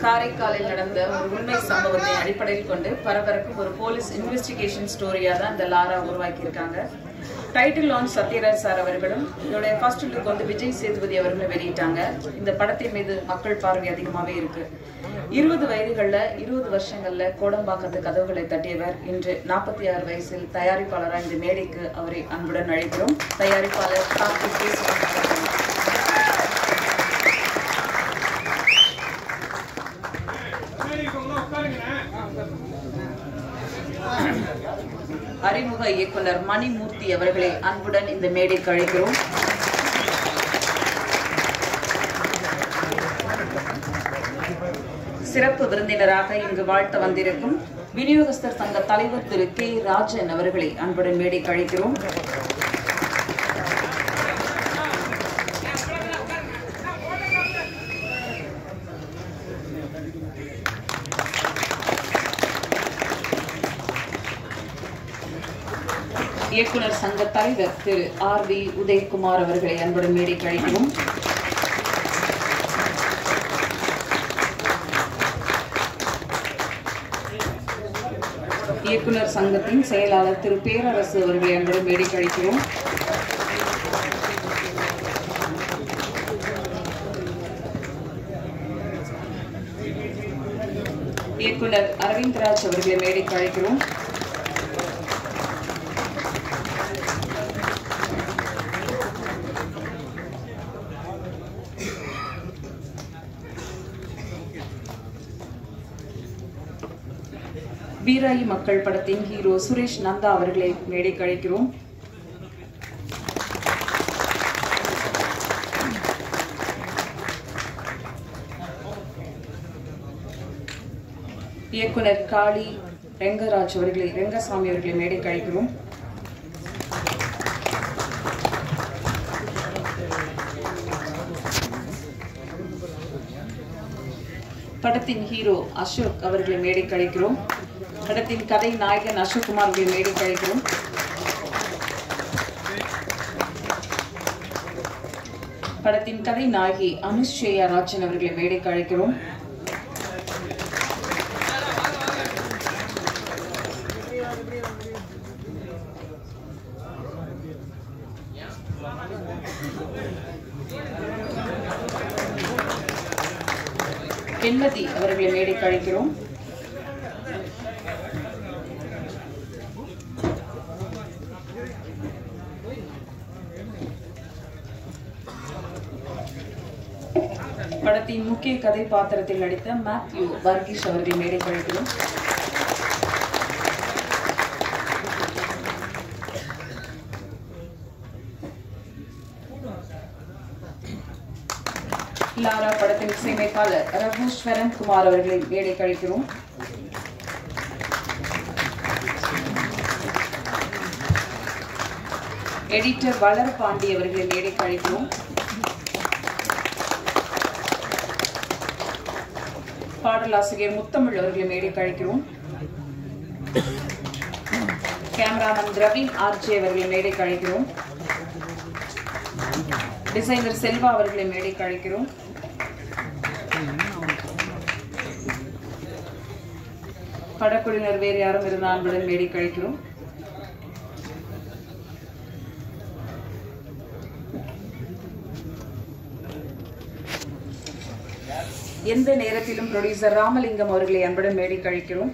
காரைக்காலில் நடந்த ஒரு உண்மை சம்பவத்தை அடிப்படையில் கொண்டு பரபரக்கும் ஒரு போலீஸ் இன்வெஸ்டிகேஷன் ஸ்டோரியா தான் இந்த லாரா உருவாக்கி இருக்காங்க. டைட்டில் லான்ச் சத்யராஜ் சார் அவர்களும் இதோட ஃபர்ஸ்ட் லுக் வந்து விஜய் சேதுபதி அவர்களும் வெளியிட்டாங்க. இந்த படத்தின் மீது மக்கள் பார்வை அதிகமாகவே இருக்கு. 20 வயதுகள்ல 20 வருஷங்கள்ல கோடம்பாக்கத்து கதவுகளை தட்டியவர் இன்று 46 வயசில் தயாரிப்பாளராக இந்த மேடைக்கு அவரை அன்புடன் அழைக்கிறோம். தயாரிப்பாளர் அறிமுக இயக்குனர் மணிமூர்த்தி அவர்களை அன்புடன் இந்த மேடைக்கு அழைக்கிறோம். சிறப்பு விருந்தினராக இங்கு வாழ்த்த வந்திருக்கும் விநியோகஸ்தர் சங்க தலைவர் திரு கே ராஜன் அவர்களை அன்புடன் மேடைக்கு அழைக்கிறோம். இயக்குனர் சங்க தலைவர் திரு ஆர்.வி. உதயகுமார் அவர்களை அன்புடன் மேடைக்கு அழைக்கிறோம். இயக்குனர் சங்கத்தின் செயலாளர் திரு பேரரசு அவர்களை அன்புடன் மேடைக்கு அழைக்கிறோம். இயக்குனர் அரவிந்த்ராஜ் அவர்களை மேடைக்கு அழைக்கிறோம். வீராயி மக்கள் படத்தின் ஹீரோ சுரேஷ் நந்தா அவர்களை மேடைக்கு அழைக்கிறோம். இயக்குனர் காளி ரெங்கசாமி அவர்களை மேடைக்கு அழைக்கிறோம். படத்தின் ஹீரோ அசோக் அவர்களை மேடைக்கு அழைக்கிறோம். படத்தின் கதை நாயகன் அசோக்குமார் அவர்களை மேடைக்கு அழைக்கிறோம். படத்தின் கதை நாயகி அனுஷ்யா ராஜன் அவர்களை மேடைக்கு அழைக்கிறோம். வெண்மதி அவர்களை மேடைக்கு அழைக்கிறோம். படத்தின் முக்கிய கதை பாத்திரத்தில் நடித்த மேத்யூ வர்கீஸ் அவர்களை மேடைக்கு அழைக்கிறோம். லாரா படத்தின் இசையமைப்பாளர் ரகுஸ்வரன் குமார் அவர்களை மேடைக்கு அழைக்கிறோம். எடிட்டர் வளர்பாண்டி அவர்களை மேடைக்கு அழைக்கிறோம். பாடலாசிரியர் முத்தமிழ் அவர்களை மேடைக்கு அழைக்கிறோம். கேமராமேன் ரவீன் ஆர்ஜே அவர்களை மேடைக்கு அழைக்கிறோம். டிசைனர் செல்வா அவர்களை மேடைக்கு அழைக்கிறோம். படக்குழுவினர் வேறு யாரும் இருந்தால் அன்புடன் மேடைக்கு அழைக்கிறோம். எந்த நேரத்திலும் ப்ரொடியூசர் ராமலிங்கம் அவர்களை அன்புடன் மேடைக்கு அழைக்கிறோம்.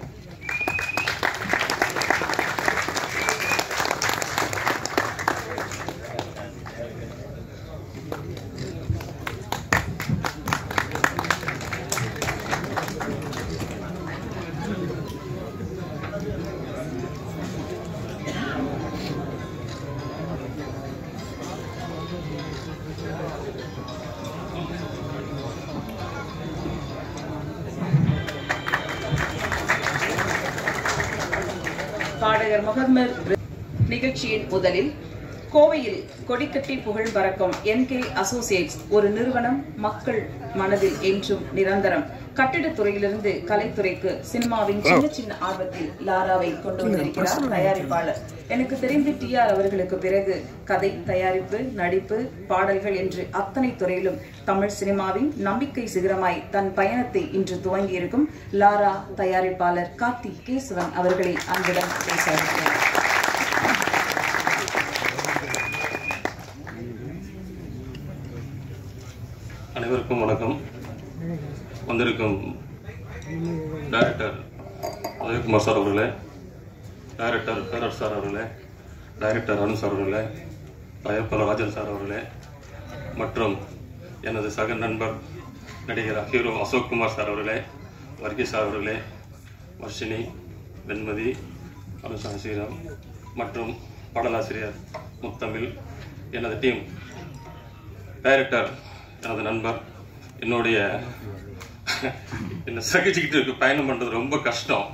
பாடகர் முகமது நிகழ்ச்சியின் முதலில் கோவையில் கொடிக்கட்டி புகழ் பறக்கும் NK அசோசியேட்ஸ் ஒரு நிறுவனம் மக்கள் மனதில் என்றும் நிரந்தரம். கட்டிடத்துறையிலிருந்து கலைத்துறைக்கு சினிமாவின் சின்ன சின்ன ஆர்வத்தில் லாராவை கொண்டு வந்திருக்கிறார் தயாரிப்பாளர். எனக்கு தெரிந்து TR அவர்களுக்கு பிறகு கதை, தயாரிப்பு, நடிப்பு, பாடல்கள் என்று அத்தனை துறையிலும் தமிழ் சினிமாவின் நம்பிக்கை சிகரமாய் தன் பயணத்தை இன்று துவங்கியிருக்கும் லாரா தயாரிப்பாளர் கார்த்தி கேசவன் அவர்களை அன்புடன் பேசுகிறார். அனைவருக்கும் வணக்கம். வந்திருக்கும் டைரக்டர் உதயகுமார் சார் அவர்களே, டைரக்டர் பேரர் சார் அவர்களே, டைரக்டர் அருண் சார் அவர்களே, தயாரிப்பாளர் ராஜன் சார் அவர்களே, மற்றும் எனது சக நண்பர் நடிகர் ஹீரோ அசோக் குமார் சார் அவர்களே, வர்கீஸ் சார் அவர்களே, வர்ஷினி, வெண்மதி, அனுஷா ஸ்ரீராம் மற்றும் பாடலாசிரியர் முத்தமிழ், எனது டீம், டைரக்டர் எனது நண்பர், என்னுடைய என்ன சகிச்சுக்கிட்டு பயணம் பண்ணுறது ரொம்ப கஷ்டம்.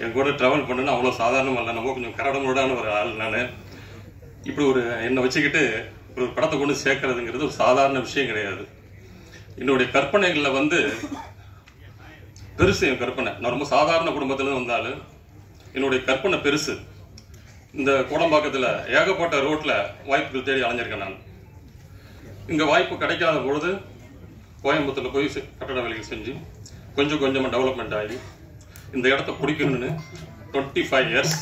என் கூட ட்ராவல் பண்ணுன்னா அவ்வளோ சாதாரணம் இல்லை. நம்ம கொஞ்சம் கரடமுடான ஒரு ஆள். நான் இப்படி ஒரு என்னை வச்சுக்கிட்டு ஒரு படத்தை கொண்டு சேர்க்கறதுங்கிறது ஒரு சாதாரண விஷயம் கிடையாது. என்னுடைய கற்பனைகளில் வந்து பெருசு. என் கற்பனை, நான் ரொம்ப சாதாரண குடும்பத்தில் வந்தாலும் என்னுடைய கற்பனை பெருசு. இந்த கோடம்பாக்கத்தில் ஏகப்பட்ட ரோட்டில் வாய்ப்புகள் தேடி அலைஞ்சிருக்கேன். நான் இங்கே வாய்ப்பு கிடைக்காத பொழுது கோயம்புத்தூரில் போய் கட்டட வேலைகள் செஞ்சு கொஞ்சம் கொஞ்சமாக டெவலப்மெண்ட் ஆகி இந்த இடத்த பிடிக்கணும்னு 25 இயர்ஸ்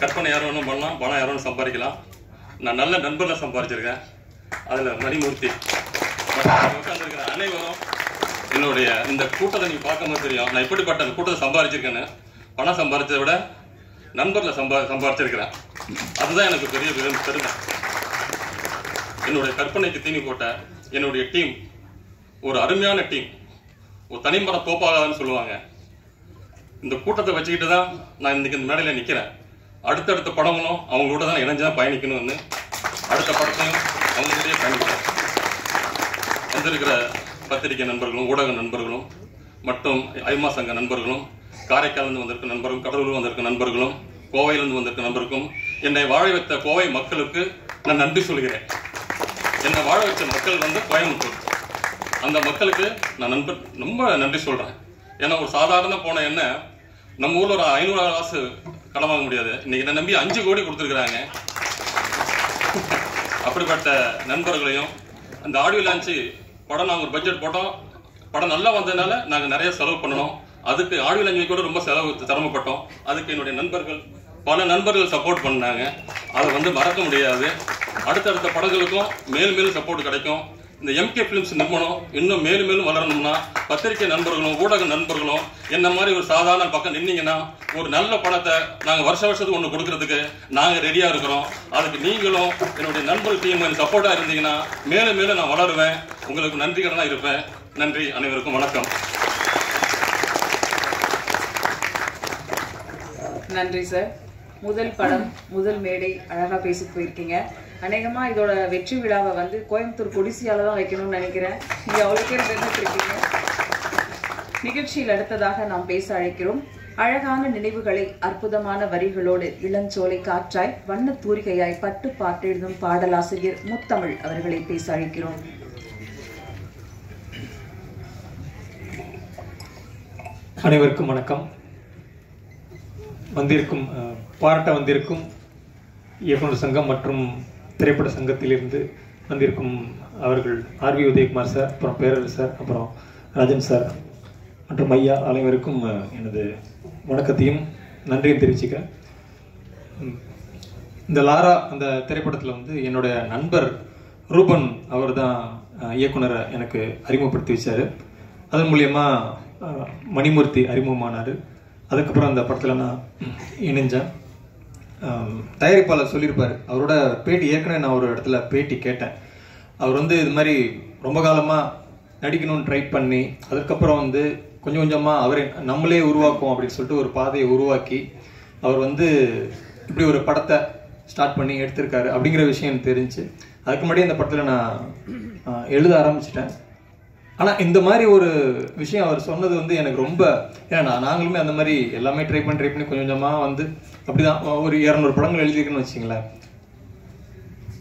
கற்பனை யாரும் ஒன்றும் பண்ணலாம், பணம் யாரும் ஒன்றும் சம்பாதிக்கலாம். நான் நல்ல நண்பர்களை சம்பாதிச்சிருக்கேன். அதில் மணிமூர்த்தி உட்காந்துருக்கிற அனைவரும் என்னுடைய இந்த கூட்டத்தை நீங்கள் பார்க்கும்போது தெரியும் நான் எப்படிப்பட்ட அந்த கூட்டத்தை சம்பாதிச்சிருக்கேன்னு. பணம் சம்பாதிச்சதை விட நண்பர்களை சம்பாதிச்சிருக்கிறேன். அதுதான் எனக்கு பெரிய பெருமை. என்னுடைய கற்பனைக்கு தீனி போட்ட என்னுடைய டீம் ஒரு அருமையான டீம். ஒரு தனிமர தோப்பாகாதுன்னு சொல்லுவாங்க. இந்த கூட்டத்தை வச்சுக்கிட்டு தான் நான் இன்னைக்கு இந்த மேடையில் நிற்கிறேன். அடுத்தடுத்த படங்களும் அவங்களோட தான் இணைஞ்சுதான் பயணிக்கணும்னு அடுத்த படத்தையும் அவங்களுடைய பயணிக்கிறேன். வந்திருக்கிற பத்திரிகை நண்பர்களும், ஊடக நண்பர்களும், மற்றும் ஐமா சங்க நண்பர்களும், காரைக்காலிருந்து வந்திருக்க நண்பர்களும், கடலூர் வந்திருக்க நண்பர்களும், கோவையிலிருந்து வந்திருக்க நண்பருக்கும், என்னை வாழ வைத்த கோவை மக்களுக்கு நான் நன்றி சொல்கிறேன். என்னை வாழ வச்ச மக்கள் வந்து கோயம்புத்தூர். அந்த மக்களுக்கு நான் ரொம்ப நன்றி சொல்றேன். ஏன்னா ஒரு சாதாரண போன என்ன நம்ம ஊர்ல ஒரு 500 காசு கடன் வாங்க முடியாது. இன்னைக்கு என்ன நம்பி 5 கோடி கொடுத்துருக்குறாங்க. அப்படிப்பட்ட நண்பர்களையும் அந்த ஆடியோ லான்ச்சு படம் நாங்கள் ஒரு பட்ஜெட் போட்டோம். படம் நல்லா வந்ததுனால நாங்கள் நிறைய செலவு பண்ணணும். அதுக்கு ஆடியோ லான்ச்சு கூட ரொம்ப சிரமப்பட்டோம். அதுக்கு என்னுடைய நண்பர்கள், பல நண்பர்கள் சப்போர்ட் பண்ணாங்க. அதை வந்து மறக்க முடியாது. அடுத்தடுத்த படங்களுக்கும் மேலும் மேலும் சப்போர்ட் கிடைக்கும். இந்த MK பிலிம்ஸ் நிறுவனம் இன்னும் மேலும் மேலும் வளரணும்னா பத்திரிகை நண்பர்களும், ஊடக நண்பர்களும் என்ன மாதிரி ஒரு சாதாரண பக்கம் நின்னீங்கன்னா ஒரு நல்ல படத்தை நாங்கள் வருஷத்துக்கு ஒன்று கொடுக்கறதுக்கு நாங்கள் ரெடியா இருக்கிறோம். அதுக்கு நீங்களும் என்னுடைய நண்பர்கள் டீம் சப்போர்ட்டா இருந்தீங்கன்னா மேலும் மேலும் நான் வளருவேன். உங்களுக்கு நன்றிகரனா இருப்பேன். நன்றி. அனைவருக்கும் வணக்கம். நன்றி சார். முதல் படம், முதல் மேடை, அழகா பேசி போயிருக்கீங்க. அநேகமா இதோட வெற்றி விழாவை வந்து கோயம்புத்தூர் கொடிசியால தான் வைக்கணும்னு நினைக்கிறேன். நீங்க அவ்வளவு பேர் இருக்கீங்க. நிகழ்ச்சியில் அடுத்ததாக நாம் பேச அழைக்கிறோம். அழகான நினைவுகளை அற்புதமான வரிகளோடு இளஞ்சோலை காற்றாய் வண்ண தூரிகையாய் பட்டு பாட்டெழுதும் பாடலாசிரியர் முத்தமிழ் அவர்களை பேச அழைக்கிறோம். அனைவருக்கும் வணக்கம். பாராட்ட வந்திருக்கும் இயக்குனர் சங்கம் மற்றும் திரைப்பட சங்கத்திலிருந்து வந்திருக்கும் அவர்கள் RV உதயகுமார் சார், அப்புறம் பேரர் சார், அப்புறம் ராஜன் சார் மற்றும் ஐயா அனைவருக்கும் எனது வணக்கத்தையும் நன்றியும் தெரிவிச்சுக்கிறேன். இந்த லாரா அந்த திரைப்படத்தில் வந்து என்னுடைய நண்பர் ரூபன் அவர் தான் இயக்குனரை எனக்கு அறிமுகப்படுத்தி வச்சார். அதன் மூலயமா மணிமூர்த்தி அறிமுகமானார். அதுக்கப்புறம் அந்த படத்தில் நான் இணைஞ்சேன். தயாரிப்பாளர் சொல்லியிருப்பார், அவரோட பேட்டி ஏற்கனவே நான் ஒரு இடத்துல பேட்டி கேட்டேன். அவர் வந்து இது மாதிரி ரொம்ப காலமாக நடிக்கணும்னு ட்ரை பண்ணி அதுக்கப்புறம் வந்து கொஞ்சம் கொஞ்சமாக அவரே நம்மளே உருவாக்குவோம் அப்படின்னு சொல்லிட்டு ஒரு பாதையை உருவாக்கி அவர் வந்து இப்படி ஒரு படத்தை ஸ்டார்ட் பண்ணி எடுத்திருக்காரு அப்படிங்கிற விஷயம் எனக்கு தெரிஞ்சு அதுக்கு முன்னாடி இந்த படத்தில் நான் எழுத ஆரம்பிச்சிட்டேன். ஆனால் இந்த மாதிரி ஒரு விஷயம் அவர் சொன்னது வந்து எனக்கு ரொம்ப, ஏன்னா நாங்களுமே அந்த மாதிரி எல்லாமே ட்ரை பண்ணி கொஞ்சம் கொஞ்சமாக வந்து அப்படிதான் ஒரு 200 படங்கள் எழுதியிருக்குன்னு வச்சிங்களேன்.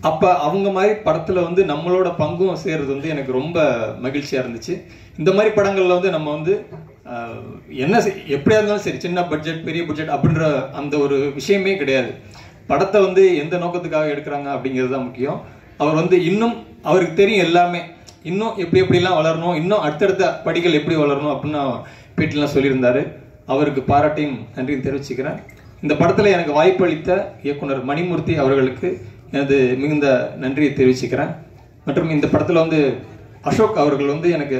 அப்போ அவங்க மாதிரி படத்தில் வந்து நம்மளோட பங்கும் சேர்றது வந்து எனக்கு ரொம்ப மகிழ்ச்சியாக இருந்துச்சு. இந்த மாதிரி படங்களில் வந்து நம்ம வந்து என்ன எப்படியா இருந்தாலும் சரி, சின்ன பட்ஜெட் பெரிய பட்ஜெட் அப்படின்ற அந்த ஒரு விஷயமே கிடையாது. படத்தை வந்து எந்த நோக்கத்துக்காக எடுக்கிறாங்க அப்படிங்கிறது தான் முக்கியம். அவர் வந்து இன்னும் அவருக்கு தெரியும் எல்லாமே, இன்னும் எப்படிலாம் வளரணும், இன்னும் அடுத்தடுத்த படிகள் எப்படி வளரணும் அப்படின்னு பேட்டிலாம் சொல்லியிருந்தாரு. அவருக்கு பாராட்டையும் நன்றியும் தெரிவிச்சுக்கிறேன். இந்த படத்தில் எனக்கு வாய்ப்பு அளித்த இயக்குனர் மணிமூர்த்தி அவர்களுக்கு எனது மிகுந்த நன்றியை தெரிவிச்சுக்கிறேன். மற்றும் இந்த படத்தில் வந்து அசோக் அவர்கள் வந்து எனக்கு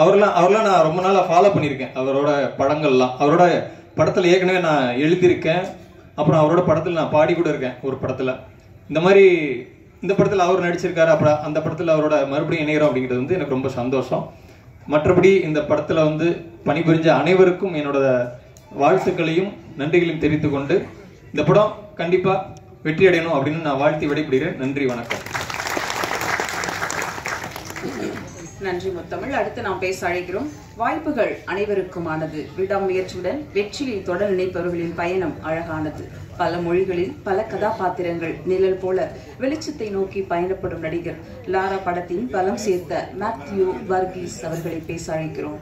அவரெல்லாம் நான் ரொம்ப நாளாக ஃபாலோ பண்ணியிருக்கேன். அவரோட படங்கள்லாம், அவரோட படத்தில் ஏற்கனவே நான் எழுதியிருக்கேன். அப்புறம் அவரோட படத்தில் நான் பாடி கூட இருக்கேன் ஒரு படத்தில். இந்த மாதிரி இந்த படத்தில் அவர் நடிச்சிருக்காரு, அப்புறம் அந்த படத்தில் அவரோட மறுபடியும் இணைகிறோம் அப்படிங்கிறது வந்து எனக்கு ரொம்ப சந்தோஷம். மற்றபடி இந்த படத்தில் வந்து பணிபுரிஞ்ச அனைவருக்கும் என்னோட வாழ்த்துக்களையும் நன்றிகளையும் தெரிவித்துக் கொண்டு இந்த படம் கண்டிப்பாக வெற்றி அடையணும் அப்படின்னு நான் வாழ்த்தி விடைபெறுகிறேன். நன்றி, வணக்கம். நன்றி முத்தமிழ். அடுத்து நாம் பேச அழைக்கிறோம். வாய்ப்புகள் அனைவருக்குமானது, விடாமுயற்சியுடன் வெற்றியை தொடர் நினைப்பவர்களின் பயணம் அழகானது. பல மொழிகளில் பல கதாபாத்திரங்கள் நிழல் போல வெளிச்சத்தை நோக்கி பயணப்படும் நடிகர் லாரா படத்தின் பலம் சேர்த்த மேத்யூ வர்கீஸ் அவர்களை பேச அழைக்கிறோம்.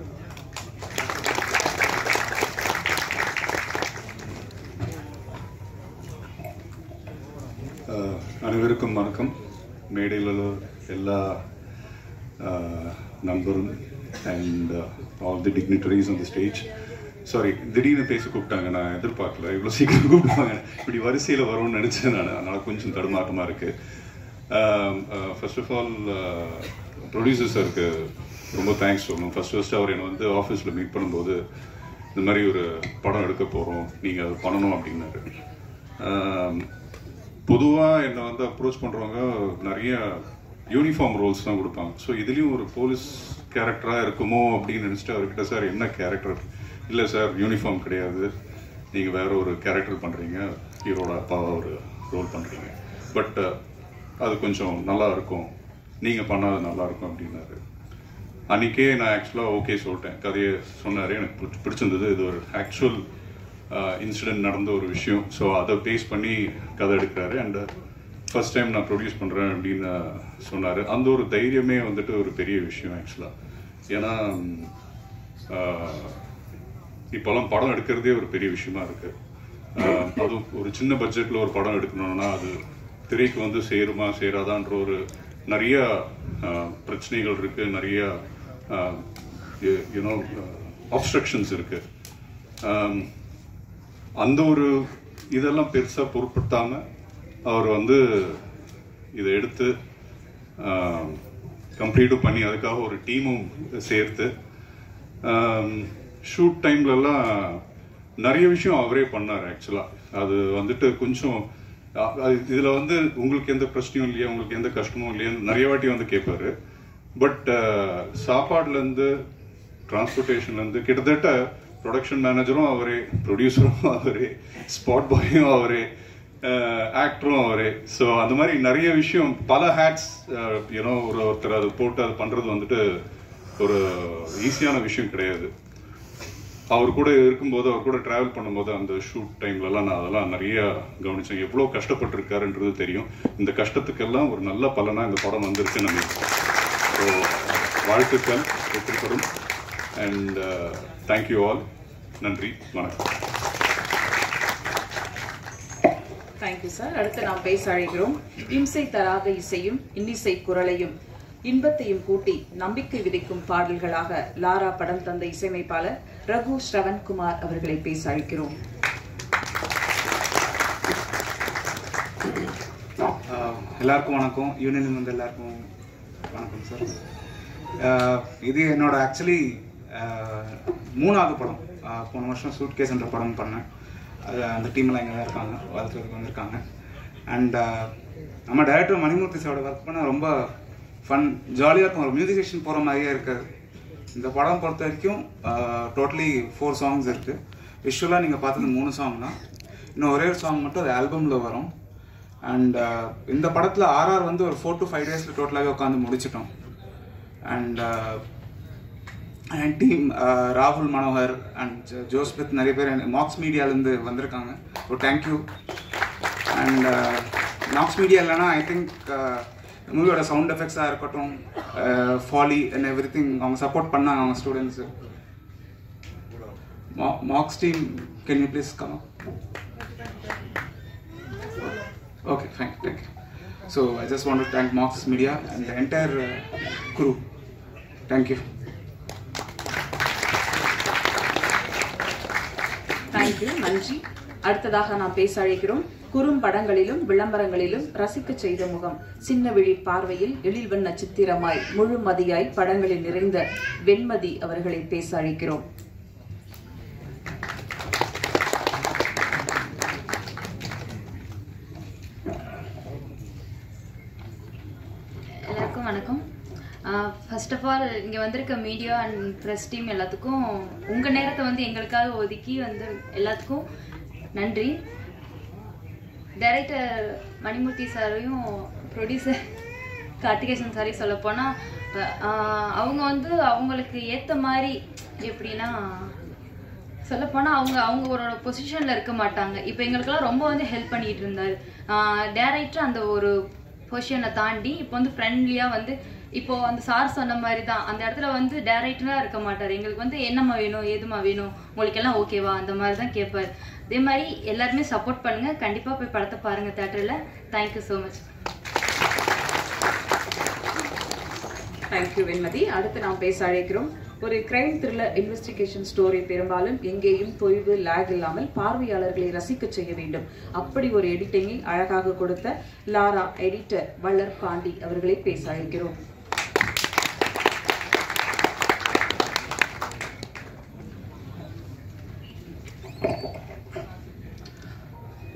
அனைவருக்கும் வணக்கம். மேடையில் எல்லா நண்பரும் and all the dignitaries on the stage. Sorry, திடீர்னு பேச கூப்பிட்டாங்க, நான் எதிர்பார்க்கல இவ்வளோ சீக்கிரம் கூப்பிடுவாங்க. இப்படி வரிசையில் வரும்னு நினச்சேன் நான், அதனால் கொஞ்சம் தடுமாற்றமாக இருக்குது. ஃபர்ஸ்ட் ஆஃப் ஆல் ப்ரொடியூசர் சாருக்கு ரொம்ப தேங்க்ஸ் சொல்லணும். ஃபர்ஸ்ட் அவர் என்னை வந்து ஆஃபீஸில் மீட் பண்ணும்போது இந்த மாதிரி ஒரு படம் எடுக்க போகிறோம், நீங்கள் அதை பண்ணணும் அப்படின்னாரு. பொதுவாக என்னை வந்து அப்ரோச் பண்ணுறவங்க நிறைய யூனிஃபார்ம் ரோல்ஸ் தான் கொடுப்பாங்க. ஸோ இதுலேயும் ஒரு போலீஸ் கேரக்டராக இருக்குமோ அப்படின்னு நினச்சிட்டு அவர்கிட்ட, சார் என்ன கேரக்டர்? இல்லை சார், யூனிஃபார்ம் கிடையாது, நீங்கள் வேற ஒரு கேரக்டர் பண்ணுறீங்க, ஹீரோட அப்பாவை ஒரு ரோல் பண்ணுறீங்க, பட் அது கொஞ்சம் நல்லா இருக்கும், நீங்கள் பண்ணாது நல்லா இருக்கும் அப்படின்னாரு. அன்றைக்கே நான் ஆக்சுவலாக ஓகே சொல்லிட்டேன். கதையை சொன்னார், எனக்கு பிடிச்சிருந்தது. இது ஒரு ஆக்சுவல் இன்சிடென்ட் நடந்த ஒரு விஷயம். ஸோ அதை பேஸ் பண்ணி கதை எடுக்கிறாரு. அண்ட் ஃபர்ஸ்ட் டைம் நான் ப்ரொடியூஸ் பண்ணுறேன் அப்படின்னு சொன்னார். அந்த ஒரு தைரியமே வந்துட்டு ஒரு பெரிய விஷயம் ஆக்சுவலாக. ஏன்னா இப்போல்லாம் படம் எடுக்கிறதே ஒரு பெரிய விஷயமா இருக்குது. அதுவும் ஒரு சின்ன பட்ஜெட்டில் ஒரு படம் எடுக்கணும்னா அது திரைக்கு வந்து சேருமா சேராதான்ற ஒரு நிறைய பிரச்சனைகள் இருக்குது, நிறைய யூனோ ஆப்ஸ்ட்ரக்ஷன்ஸ் இருக்குது. அந்த ஒரு இதெல்லாம் பெருசாக பொருட்படுத்தாமல் அவர் வந்து இதை எடுத்து கம்ப்ளீட்டும் பண்ணி அதுக்காக ஒரு டீமும் சேர்த்து ஷூட் டைம்லலாம் நிறைய விஷயம் அவரே பண்ணார் ஆக்சுவலாக. அது வந்துட்டு கொஞ்சம் இதில் வந்து உங்களுக்கு எந்த பிரச்சனையும் இல்லையா, உங்களுக்கு எந்த கஷ்டமும் இல்லையான்னு நிறைய வாட்டி வந்து கேட்பாரு. பட் சாப்பாடுலேருந்து டிரான்ஸ்போர்ட்டேஷன்லேருந்து கிட்டத்தட்ட ப்ரொடக்ஷன் மேனேஜரும் அவரே, ப்ரொடியூசரும் அவரே, ஸ்பாட் பாயும் அவரே, ஆக்டரும் அவரே. ஸோ அந்த மாதிரி நிறைய விஷயம், பல ஹேட்ஸ் யூனோ ஒருத்தர் அது போட்டு அது பண்ணுறது வந்துட்டு ஒரு ஈஸியான விஷயம் கிடையாது. அவர் கூட இருக்கும்போது, அவர் கூட ட்ராவல் பண்ணும்போது அந்த ஷூட் டைம்லலாம் நான் அதெல்லாம் நிறைய கவனித்தேன். எவ்வளோ கஷ்டப்பட்டுருக்காருன்றது தெரியும். இந்த கஷ்டத்துக்கெல்லாம் ஒரு நல்ல பலனாக இந்த படம் வந்திருக்கு நம்ம. ஸோ வாழ்த்துக்கள், வெற்றிப்படும். And thank you all. நன்றி, வணக்கம். Thank you sir. அடுத்து நாம் பேச அழைக்கிறோம். இம்சை தராத இசையும் இன்னிசை குரலையும் இன்பத்தையும் கூட்டி நம்பிக்கை விதைக்கும் பாடல்களாக லாரா படம் தந்த இசையமைப்பாளர் ரகு ஸ்ரவன்குமார் அவர்களை பேச அழைக்கிறோம். எல்லாருக்கும் வணக்கம். யூனியன் வந்து எல்லாருக்கும் வணக்கம் சார். இது என்னோட ஆக்சுவலி 3வது படம். போன வருஷம் சூட் கேஸ்ன்ற படம் பண்ணேன். அந்த டீம்லாம் இங்கே தான் இருக்காங்க, வாழ்த்துக்கு வந்திருக்காங்க. அண்ட் நம்ம டைரக்டர் மணிமூர்த்தி சாரோட ஒர்க் பண்ண ரொம்ப ஃபன், ஜாலியாக இருக்கும். ஒரு மியூசிக் போகிற மாதிரியே இருக்காது. இந்த படம் பொறுத்த வரைக்கும் டோட்டலி 4 சாங்ஸ் இருக்குது. விஷுவலாக நீங்கள் பார்த்தது 3 சாங் தான். இன்னும் ஒரே ஒரு சாங் மட்டும் அது ஆல்பமில் வரும். அண்ட் இந்த படத்தில் ஆர்ஆர் வந்து ஒரு 4 to 5 டேஸில் டோட்டலாகவே உட்காந்து முடிச்சிட்டோம். அண்ட் டீம் ராகுல் மனோகர் அண்ட் ஜோஸ்பித் நிறைய பேர் மாக்ஸ் மீடியாவிலேருந்து வந்திருக்காங்க. So thank you. And Knox media இல்லைனா ஐ திங்க் மூவியோட சவுண்ட் எஃபெக்ட்ஸாக இருக்கட்டும், ஃபாலி அண்ட் எவ்ரி திங் அவங்க சப்போர்ட் பண்ணாங்க அவங்க students. Marks team, can you please come? Okay, fine, thank you. So I just want to thank Marks Media and the entire crew. Thank you. Thank you, நன்றி. அடுத்ததாக நாம் பேச அழைக்கிறோம். குறும்படங்களிலும் விளம்பரங்களிலும் ரசிக்க செய்த முகம், சின்ன விழி பார்வையில் எழில்வண்ண சித்திரமாய் முழுமதியாய் படங்களில் நிறைந்த வெண்மதி அவர்களை பேச அழைக்கிறோம். எல்லாருக்கும் வணக்கம். ஃபர்ஸ்ட் ஆஃப் ஆல் இங்கே வந்திருக்க மீடியா அண்ட் ப்ரெஸ் டீம் எல்லாத்துக்கும் உங்கள் நேரத்தை வந்து எங்களுக்காக ஒதுக்கி வந்து எல்லாத்துக்கும் நன்றி. டைரக்டர் மணிமூர்த்தி சாரையும் ப்ரொடியூசர் கார்த்திகேசன் சாரையும் சொல்லப்போனால் அவங்க வந்து அவங்களுக்கு ஏற்ற மாதிரி எப்படின்னா சொல்லப்போனால் அவங்க ஒரு பொசிஷனில் இருக்க மாட்டாங்க. இப்போ எங்களுக்கெல்லாம் ரொம்ப வந்து ஹெல்ப் பண்ணிகிட்டு இருந்தார். டைரக்டர் அந்த ஒரு பொசிஷனை தாண்டி இப்போ வந்து ஃப்ரெண்ட்லியாக வந்து இப்போ அந்த சார் சொன்ன மாதிரி தான் அந்த இடத்துல வந்து டைரக்டராக இருக்க மாட்டார். எங்களுக்கு வந்து என்னம்மா வேணும், ஏதுமா வேணும், உங்களுக்கு எல்லாம் ஓகேவா, அந்த மாதிரி தான் கேட்பார். அதே மாதிரி எல்லாருமே சப்போர்ட் பண்ணுங்கள். கண்டிப்பாக போய் படத்தை பாருங்கள் தேட்டரில். Thank you so much. Thank you Venmathi. அடுத்து நாம் பேச அழைக்கிறோம். ஒரு கிரைம் த்ரில்லர் இன்வெஸ்டிகேஷன் ஸ்டோரி பெரும்பாலும் எங்கேயும் தொய்வு லேக் இல்லாமல் பார்வையாளர்களை ரசிக்க செய்ய வேண்டும். அப்படி ஒரு எடிட்டிங்கை அழகாக கொடுத்த லாரா எடிட்டர் வள்ளர் பாண்டி அவர்களை பேச அழைக்கிறோம்.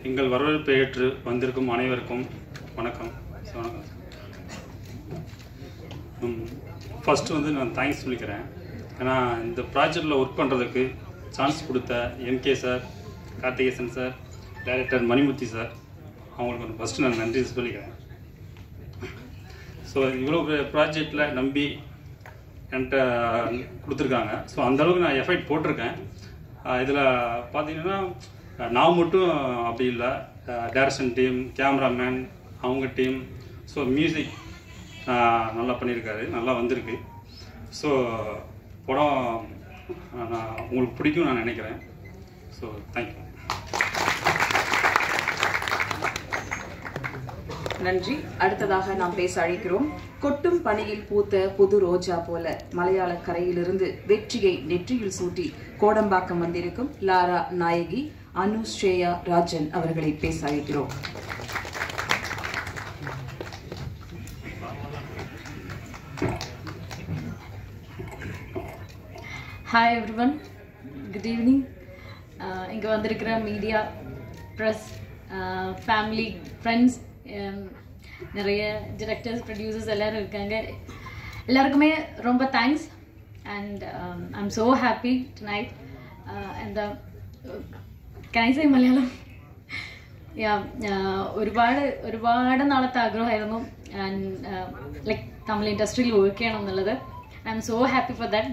எங்கள் வரவேற்பை ஏற்று வந்திருக்கும் அனைவருக்கும் வணக்கம். ஃபஸ்ட்டு வந்து நான் தேங்க்ஸ் சொல்லிக்கிறேன். ஏன்னா இந்த ப்ராஜெக்டில் ஒர்க் பண்ணுறதுக்கு சான்ஸ் கொடுத்த NK sir, Karthikesan sir, director Manimoorthy sir, அவங்களுக்கு ஃபஸ்ட்டு நான் நன்றி சொல்லிக்கிறேன். ஸோ இவ்வளோ ப்ராஜெக்டில் நம்பி என்கிட்ட கொடுத்துருக்காங்க. ஸோ அந்தளவுக்கு நான் எஃபர்ட் போட்டிருக்கேன். இதில் பார்த்தீங்கன்னா நான் மட்டும் அப்படி இல்லை, டைரக்ஷன் டீம், கேமராமேன், அவங்க டீம், ஸோ மியூசிக் நல்லா பண்ணியிருக்காரு, நல்லா வந்திருக்கு. ஸோ படம் நான் உங்களுக்கு பிடிக்கும் நான் நினைக்கிறேன். So thank you. நன்றி. அடுத்ததாக நாம் பேச அழைக்கிறோம். கொட்டும் பனியில் பூத்த புது ரோஜா போல மலையாள கரையிலிருந்து வெற்றியை நெற்றியில் சூட்டி கோடம்பாக்கம் வந்திருக்கும் லாரா நாயகி அனுஸ்ரேயா ராஜன் அவர்களை பேச அழைக்கிறோம். Hi everyone, good evening. இங்கே வந்திருக்கிற மீடியா, ப்ரெஸ், ஃபேமிலி, ஃப்ரெண்ட்ஸ், நிறைய டிரெக்டர்ஸ், ப்ரொடியூசர்ஸ் எல்லோரும் இருக்காங்க. எல்லாருக்குமே ரொம்ப thanks. And I am so happy tonight. എന്താ can I say മലയാളം? ഒരുപാട് നാളത്തെ ആഗ്രഹമായിരുന്നു ആൻഡ് ലൈക്ക് തമിഴ് ഇൻഡസ്ട്രിയിൽ വർക്ക് ചെയ്യണം എന്നുള്ളത്. I M so happy for that.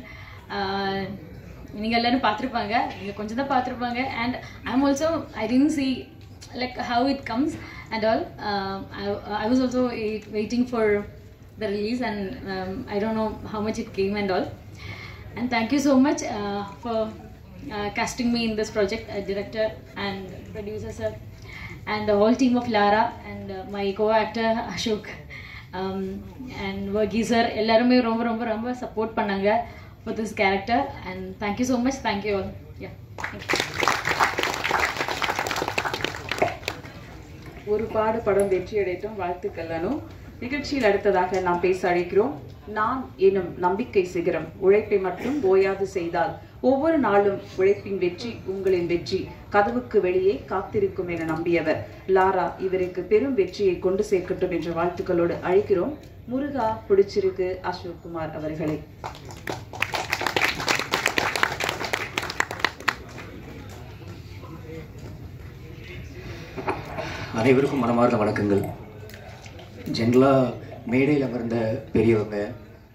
நீங்கள் எல்லோரும் பார்த்துருப்பாங்க, நீங்கள் கொஞ்சம் தான் பார்த்துருப்பாங்க. And I am also I didn't see like how it comes and all. I was also waiting for the release and I don't know how much it came and all. And thank you so much for casting me in this project, director and producer sir and the whole team of Lara and my co-actor Ashok and Vargi sir. எல்லாருமே ரொம்ப ரொம்ப ரொம்ப support பண்ணாங்க for this character and thank you so much. Thank you all. Yeah, thank you. ஒரு பாடு படம் வெற்றியடையட்டும். வாழ்த்துக்கள் அனு. நிகழ்ச்சியில் அடுத்ததாக நாம் பேச அழைக்கிறோம். நான் எனும் நம்பிக்கை சிகரம் உழைப்பை மட்டும் ஓயாது செய்தால் ஒவ்வொரு நாளும் உழைப்பின் வெற்றி உங்களின் வெற்றி கதவுக்கு வெளியே காத்திருக்கும் என நம்பியவர் லாரா. இவருக்கு பெரும் வெற்றியை கொண்டு சேர்க்கட்டும் என்ற வாழ்த்துக்களோடு அழைக்கிறோம் முருகா பிடிச்சிருக்கு அசோக் குமார் அவர்களை. அனைவருக்கும் மனமார்ந்த வணக்கங்கள். ஜென்ரலாக மேடையில் அமர்ந்த பெரியவங்க,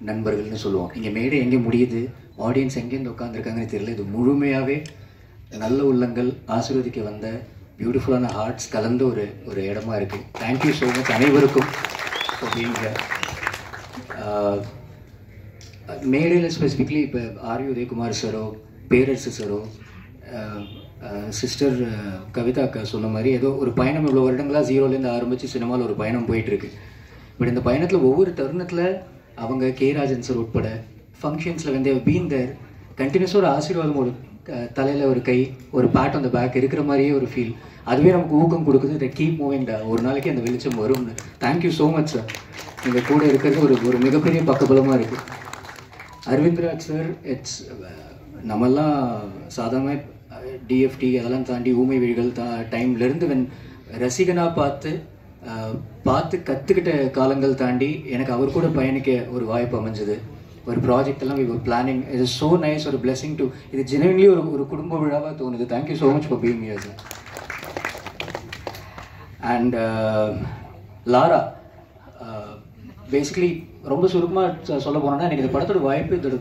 நண்பர்கள்னு சொல்லுவோம். இங்கே மேடை எங்கே முடியுது, ஆடியன்ஸ் எங்கேருந்து உட்காந்துருக்காங்கன்னு தெரியல. இது முழுமையாகவே நல்ல உள்ளங்கள் ஆசீர்வதிக்க வந்த பியூட்டிஃபுல்லான ஹார்ட்ஸ் கலந்த ஒரு இடமா இருக்குது. தேங்க்யூ ஸோ மச் அனைவருக்கும் ஃபார் பீயிங் ஹியர். மேடையில் ஸ்பெசிஃபிக்லி இப்போ ஆர் உதயகுமார் சாரோ, பேரரசு சாரோ, சிஸ்டர் கவிதா அக்கா சொன்ன மாதிரி ஏதோ ஒரு பயணம் இவ்வளோ வருடங்களாக ஜீரோலேருந்து ஆரம்பித்து சினிமாவில் ஒரு பயணம் போயிட்டுருக்கு. பட் இந்த பயணத்தில் ஒவ்வொரு தருணத்தில் அவங்க கே ராஜன் சார் உட்பட ஃபங்க்ஷன்ஸில் வந்து பீன் தேர் கண்டினியூஸாக ஒரு ஆசீர்வாதம், ஒரு தலையில் ஒரு கை, ஒரு பேட் ஆன் த பேக் இருக்கிற மாதிரியே ஒரு ஃபீல். அதுவே நமக்கு ஊக்கம் கொடுக்குது. இதை கீப் மூவிங்டா, ஒரு நாளைக்கு அந்த வெளிச்சம் வரும்னு. Thank you so much sir. நீங்கள் கூட இருக்கிறது ஒரு மிகப்பெரிய பக்கபலமாக இருக்குது. அரவிந்த்ராஜ் சார், இட்ஸ் நம்மெல்லாம் சாதாரண டிஎஃப்டி அதெல்லாம் தாண்டி ஊமை விழிகள் டைம்லேருந்து ரசிகனாக பார்த்து கற்றுக்கிட்ட காலங்கள் தாண்டி எனக்கு அவர் கூட பயணிக்க ஒரு வாய்ப்பு அமைஞ்சது. ஒரு ப்ராஜெக்ட் எல்லாம் we were planning. It is so nice. ஒரு பிளெஸிங் டு இது ஜெனுவின்லி ஒரு குடும்ப விழாவாக தோணுது. Thank you so much for being here sir. And Lara, basically ரொம்ப சுருக்கமாக சொல்ல போனோன்னா எனக்கு இந்த படத்தோட வாய்ப்பு இதோட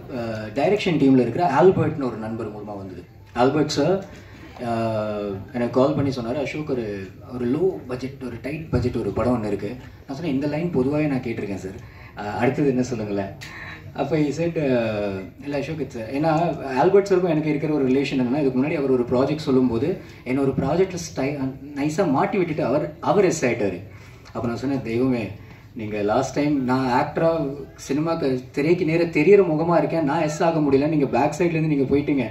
டைரக்ஷன் டீமில் இருக்கிற ஆல்பர்ட்னு ஒரு நண்பர் மூலமாக வந்தது. ஆல்பர்ட் சார் எனக்கு கால் பண்ணி சொன்னார், அசோக் ஒரு லோ பட்ஜெட், ஒரு டைட் பட்ஜெட் ஒரு படம் ஒன்று இருக்குது. நான் சொன்னேன், இந்த லைன் பொதுவாகவே நான் கேட்டிருக்கேன் சார், அடுத்தது என்ன சொல்லுங்களேன். அப்போ செட் இல்லை அசோக் இட்ஸ், ஏன்னா ஆல்பர்ட் சாருக்கும் எனக்கு இருக்கிற ஒரு ரிலேஷன் என்னன்னா, இதுக்கு முன்னாடி அவர் ஒரு ப்ராஜெக்ட் சொல்லும்போது என்னை ஒரு ப்ராஜெக்டில் நைஸாக மாட்டி விட்டுட்டு அவர் எஸ் ஆகிட்டார். அப்போ நான் சொன்னேன், தெய்வமே நீங்கள் லாஸ்ட் டைம் நான் ஆக்டராக சினிமாக்கு திரைக்கு நேராக தெரியிற முகமாக இருக்கேன், நான் எஸ் ஆக முடியல, நீங்கள் பேக் சைட்லேருந்து நீங்கள் போயிட்டீங்க,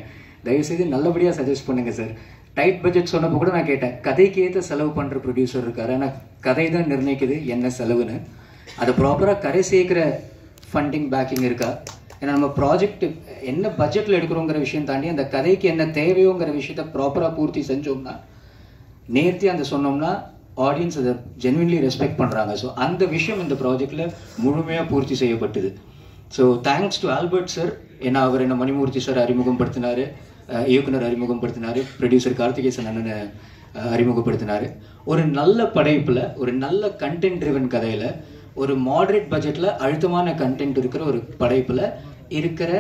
தயவுசெய்து நல்லபடியாக சஜஸ்ட் பண்ணுங்கள் சார். டைட் பட்ஜெட் சொன்னப்போ கூட நான் கேட்டேன், கதைக்கு ஏற்ற செலவு பண்ணுற ப்ரொடியூசர் இருக்காரு, ஆனால் கதை தான் நிர்ணயிக்குது என்ன செலவுன்னு. அதை ப்ராப்பராக கரை சேர்க்குற ஃபண்டிங் பேக்கிங் இருக்கா? ஏன்னா நம்ம ப்ராஜெக்ட் என்ன பட்ஜெட்டில் எடுக்கிறோங்கிற விஷயம் தாண்டி அந்த கதைக்கு என்ன தேவையோங்கிற விஷயத்த ப்ராப்பராக பூர்த்தி செஞ்சோம்னா, நேர்த்தி அந்த சொன்னோம்னா ஆடியன்ஸ் அதை ஜென்வின்லி ரெஸ்பெக்ட் பண்ணுறாங்க. ஸோ அந்த விஷயம் இந்த ப்ராஜெக்டில் முழுமையாக பூர்த்தி செய்யப்பட்டது. So thanks to Albert sir. ஏன்னா அவர் என்ன மணிமூர்த்தி சார் அறிமுகப்படுத்தினார், இயக்குனர் அறிமுகப்படுத்தினார், ப்ரொடியூசர் கார்த்திகேசன் அண்ணனை அறிமுகப்படுத்தினார். ஒரு நல்ல படைப்பில், ஒரு நல்ல கண்டென்ட் ட்ரிவன் கதையில், ஒரு மாடரேட் பட்ஜெட்டில் அழுத்தமான கண்டென்ட் இருக்கிற ஒரு படைப்பில் இருக்கிற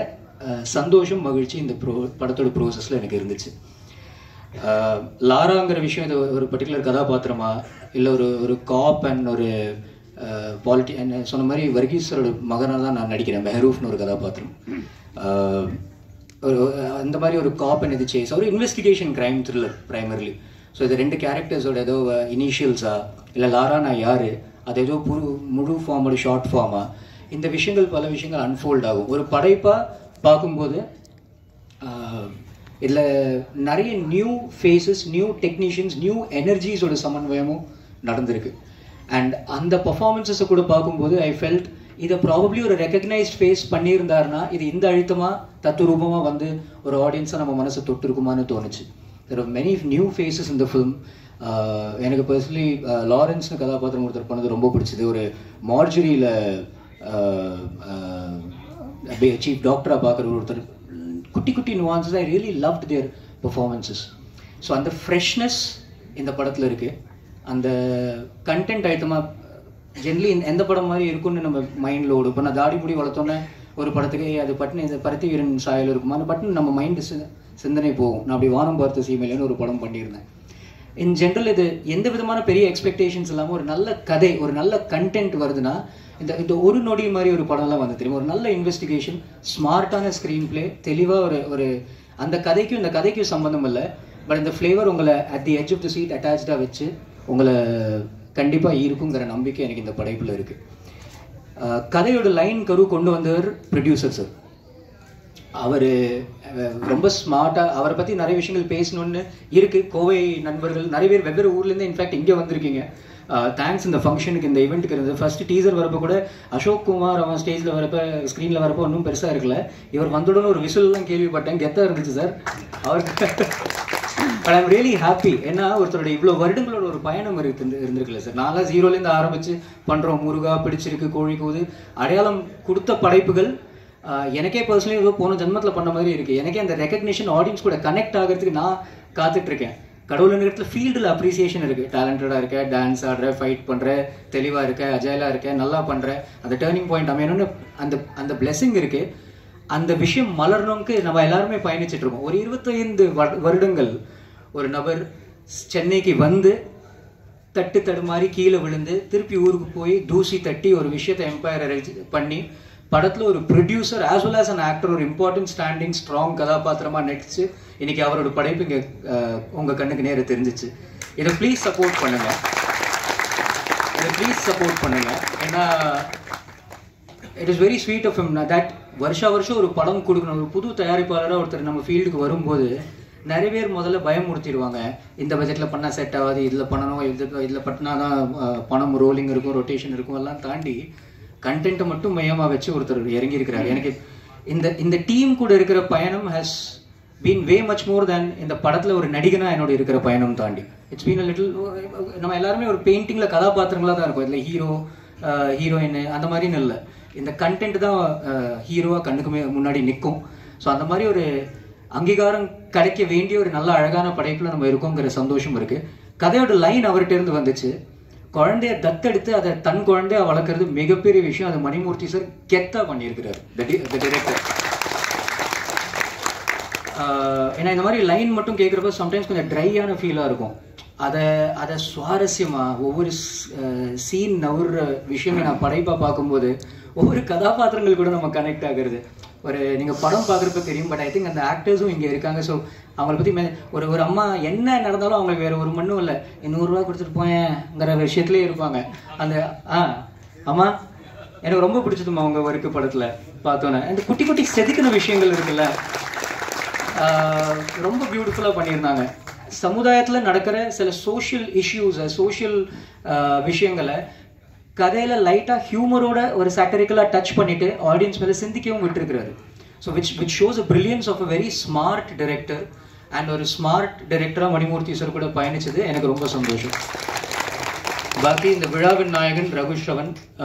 சந்தோஷம், மகிழ்ச்சி இந்த படத்தோட ப்ரோசஸில் எனக்கு இருந்துச்சு. லாராங்கிற விஷயம் இது ஒரு பர்டிகுலர் கதாபாத்திரமா இல்லை ஒரு காப் அண்ட் ஒரு என்ன சொன்ன மாதிரி வர்கீஸரோட மகனாக தான் நான் நடிக்கிறேன். மெஹரூஃப்னு ஒரு கதாபாத்திரம். அந்த மாதிரி ஒரு காப் அண்ட் இது சேஸ், ஒரு investigation crime thriller primarily. So இது ரெண்டு கேரக்டர்ஸோட ஏதோ இனிஷியல்ஸா இல்லை லாரா நான் யார், அது ஏதோ முழு ஃபார்மோட ஷார்ட் ஃபார்மா, இந்த விஷயங்கள் பல விஷயங்கள் அன்ஃபோல்ட் ஆகும். ஒரு படைப்பாக பார்க்கும்போது இதில் நிறைய new faces, new technicians, new எனர்ஜிஸோட சமன்வயமும் நடந்திருக்கு. அண்ட் அந்த பர்ஃபார்மன்ஸஸை கூட பார்க்கும்போது ஐ ஃபெல்ட் இதை ப்ராபப்ளி ஒரு ரெக்கக்னைஸ்ட் ஃபேஸ் பண்ணியிருந்தாருன்னா இது இந்த அழுத்தமாக தத்துரூபமாக வந்து ஒரு ஆடியன்ஸாக நம்ம மனசை தொட்டிருக்குமான்னு தோணுச்சு. There are many new faces இந்த ஃபிலிம். எனக்கு பர்சனலி லாரன்ஸ்னு கதாபாத்திரம் ஒருத்தர் பண்ணது ரொம்ப பிடிச்சது. ஒரு மார்ஜரியில் சீஃப் டாக்டராக பார்க்குற ஒருத்தர், குட்டி குட்டி nuances, I really loved their performances. So அந்த ஃப்ரெஷ்னஸ் இந்த படத்தில் இருக்குது. அந்த கண்டென்ட் ஐட்டமாக ஜென்ரலி எந்த படம் மாதிரி இருக்குன்னு நம்ம மைண்டில் ஓடும். இப்போ நான் தாடி முடி வளர்த்தோன்னே ஒரு படத்துக்கு அது பட்டுன்னு இந்த பருத்தி வீரன் சாயல் இருக்குமா, அந்த பட்டுன்னு நம்ம மைண்டு சிந்தனை போகும். நான் அப்படி வானம் பார்த்த சீமையிலேன்னு ஒரு படம் பண்ணியிருந்தேன். இன் ஜென்ரல் இது எந்த விதமான பெரிய எக்ஸ்பெக்டேஷன்ஸ் இல்லாமல் ஒரு நல்ல கதை, ஒரு நல்ல கண்டென்ட் வருதுன்னா இந்த ஒரு நொடி மாதிரி ஒரு படம்லாம் வந்து தெரியும். ஒரு நல்ல இன்வெஸ்டிகேஷன், ஸ்மார்ட்டான ஸ்க்ரீன் பிளே, தெளிவாக ஒரு அந்த கதைக்கும் இந்த கதைக்கும் சம்மந்தம் இல்லை, பட் இந்த ஃப்ளேவர் உங்களை at the edge of the seat அட்டாச்சாக வச்சு உங்களை கண்டிப்பாக இருக்குங்கிற நம்பிக்கை எனக்கு இந்த படைப்பில் இருக்குது. கதையோட லைன் கரு கொண்டு வந்தவர் ப்ரொடியூசர் சார். அவர் ரொம்ப ஸ்மார்ட்டாக, அவரை பற்றி நிறைய விஷயங்கள் பேசணுன்னு இருக்குது. கோவை நண்பர்கள் நிறைய பேர் வெவ்வேறு ஊர்லேருந்து இன்ஃபேக்ட் இங்கே வந்திருக்கீங்க. தேங்க்ஸ் இந்த ஃபங்க்ஷனுக்கு, இந்த ஈவெண்ட்டுக்கு இருந்தது. ஃபர்ஸ்ட் டீசர் வரப்போ கூட அசோக் குமார் அவன் ஸ்டேஜில் வரப்போ, ஸ்க்ரீனில் வரப்போ ஒன்றும் பெருசாக இருக்கல. இவர் வந்தோடனே ஒரு விசில்லாம் கேள்விப்பட்டேன், கெத்தாக இருந்துச்சு சார் அவருக்கு. But I'm really happy. ஏன்னா ஒருத்தரோட இவ்வளோ வருடங்களோட ஒரு பயணம் இருந்திருக்குல்ல சார். நான்லாம் ஜீரோலேருந்து ஆரம்பித்து பண்ணுறோம். முருகா, பிடிச்சிருக்கு, கோழி கூது, அடையாளம் கொடுத்த படைப்புகள் எனக்கே பர்சனலி ஏதோ போன ஜென்மத்தில் பண்ண மாதிரி இருக்குது. எனக்கே அந்த ரெக்கக்னிஷன் ஆடியன்ஸ் கூட கனெக்ட் ஆகிறதுக்கு நான் காத்துட்ருக்கேன். கடவுள் இடத்துல ஃபீல்டில் அப்ரிசியேஷன் இருக்குது. டேலண்டடாக இருக்க, டான்ஸ் ஆடுற, ஃபைட் பண்ணுற, தெளிவாக இருக்க, அஜயலாக இருக்க, நல்லா பண்ணுற, அந்த டேர்னிங் பாயிண்ட் அமையணும்னு அந்த பிளெஸிங் இருக்குது. அந்த விஷயம் மலரணும்க்கு நம்ம எல்லாருமே பயணிச்சுட்டு இருக்கோம். ஒரு 25 வருடங்கள் ஒரு நபர் சென்னைக்கு வந்து தட்டு தடுமாறி கீழே விழுந்து திருப்பி ஊருக்கு போய் தூசி தட்டி ஒரு விஷயத்தை எம்பையரைஸ் பண்ணி படத்தில் ஒரு producer as well as an actor ஒரு இம்பார்ட்டன்ட் ஸ்டாண்டிங் ஸ்ட்ராங் கதாபாத்திரமாக நடிச்சு இன்னைக்கு அவரோட படைப்பு இங்கே உங்கள் கண்ணுக்கு நேர தெரிஞ்சிச்சு. இதை ப்ளீஸ் சப்போர்ட் பண்ணுங்கள், ஏன்னா it is very sweet of him that வருஷம் ஒரு படம் கொடுக்கணும். ஒரு புது தயாரிப்பாளராக ஒருத்தர் நம்ம ஃபீல்டுக்கு வரும்போது நிறைய பேர் முதல்ல பயமுறுத்திடுவாங்க, இந்த பட்ஜெட்டில் பண்ணால் செட் ஆகாது, இதில் பண்ணணும், இதில் பண்ணால் தான் பணம் ரோலிங் இருக்கும், ரொட்டேஷன் இருக்கும், எல்லாம் தாண்டி கண்டென்ட்டை மட்டும் மையமாக வச்சு ஒருத்தர் இறங்கியிருக்கிறார். எனக்கு இந்த டீம் கூட இருக்கிற பயணம் has been way much more than இந்த படத்தில் ஒரு நடிகனாக என்னோட இருக்கிற பயணம் தாண்டி. இட்ஸ் பீன் அ லிட்டில், நம்ம எல்லாருமே ஒரு பெயிண்டிங்கில் கதாபாத்திரங்களாக தான் இருக்கும். இதில் ஹீரோ ஹீரோயின் அந்த மாதிரின்னு இல்லை, இந்த கண்டென்ட் தான் ஹீரோவாக கண்ணுக்குமே முன்னாடி நிற்கும். ஸோ அந்த மாதிரி ஒரு அங்கீகாரம் கிடைக்க வேண்டிய ஒரு நல்ல அழகான படைப்பில் நம்ம இருக்கோங்கிற சந்தோஷம் இருக்குது. கதையோட லைன் அவர்கிட்ட இருந்து வந்துச்சு, குழந்தைய தத்தெடுத்து அதை தன் குழந்தைய வளர்க்குறது மிகப்பெரிய விஷயம். அது மணிமூர்த்தி சார் கெத்தாக பண்ணியிருக்கிறார், த டிரெக்டர். ஏன்னா இந்த மாதிரி லைன் மட்டும் கேட்குறப்ப சம்டைம்ஸ் கொஞ்சம் ட்ரையான ஃபீலாக இருக்கும். அதை சுவாரஸ்யமாக ஒவ்வொரு சீன் நவுற விஷயமே நான் படைப்பாக பார்க்கும்போது ஒவ்வொரு கதாபாத்திரங்கள் கூட நம்ம கனெக்ட் ஆகுறது ஒரு நீங்கள் படம் பார்க்குறப்ப தெரியும். பட் ஐ திங்க் அந்த ஆக்டர்ஸும் இங்கே இருக்காங்க. ஸோ அவங்கள பற்றி ஒரு அம்மா என்ன நடந்தாலும் அவங்களுக்கு வேறு ஒரு மண்ணும் இல்லை, 100 ரூபா கொடுத்துட்டு போயேங்கிற விஷயத்துலேயே இருப்பாங்க. அந்த அம்மா எனக்கு ரொம்ப பிடிச்சதுமா அவங்க ஒர்க்கு படத்தில் பார்த்தோன்னே. அந்த குட்டி குட்டி செதுக்கின விஷயங்கள் இருக்குல்ல, ரொம்ப பியூட்டிஃபுல்லாக பண்ணியிருந்தாங்க. சமுதாயத்தில் நடக்கிற சில சோஷியல் இஷ்யூஸை, சோஷியல் விஷயங்களை கதையில் லைட்டாக ஹியூமரோட ஒரு சாட்டரிக்கலாக டச் பண்ணிவிட்டு ஆடியன்ஸ் மேலே சிந்திக்கவும் விட்டுருக்கிறாரு. So which shows a brilliance of a very smart director. And ஒரு ஸ்மார்ட் டைரக்டராக மணிமூர்த்தி சார் கூட பயணிச்சது எனக்கு ரொம்ப சந்தோஷம். பாக்கி இந்த விழாவின் நாயகன் ரகு ஸ்ரவன்,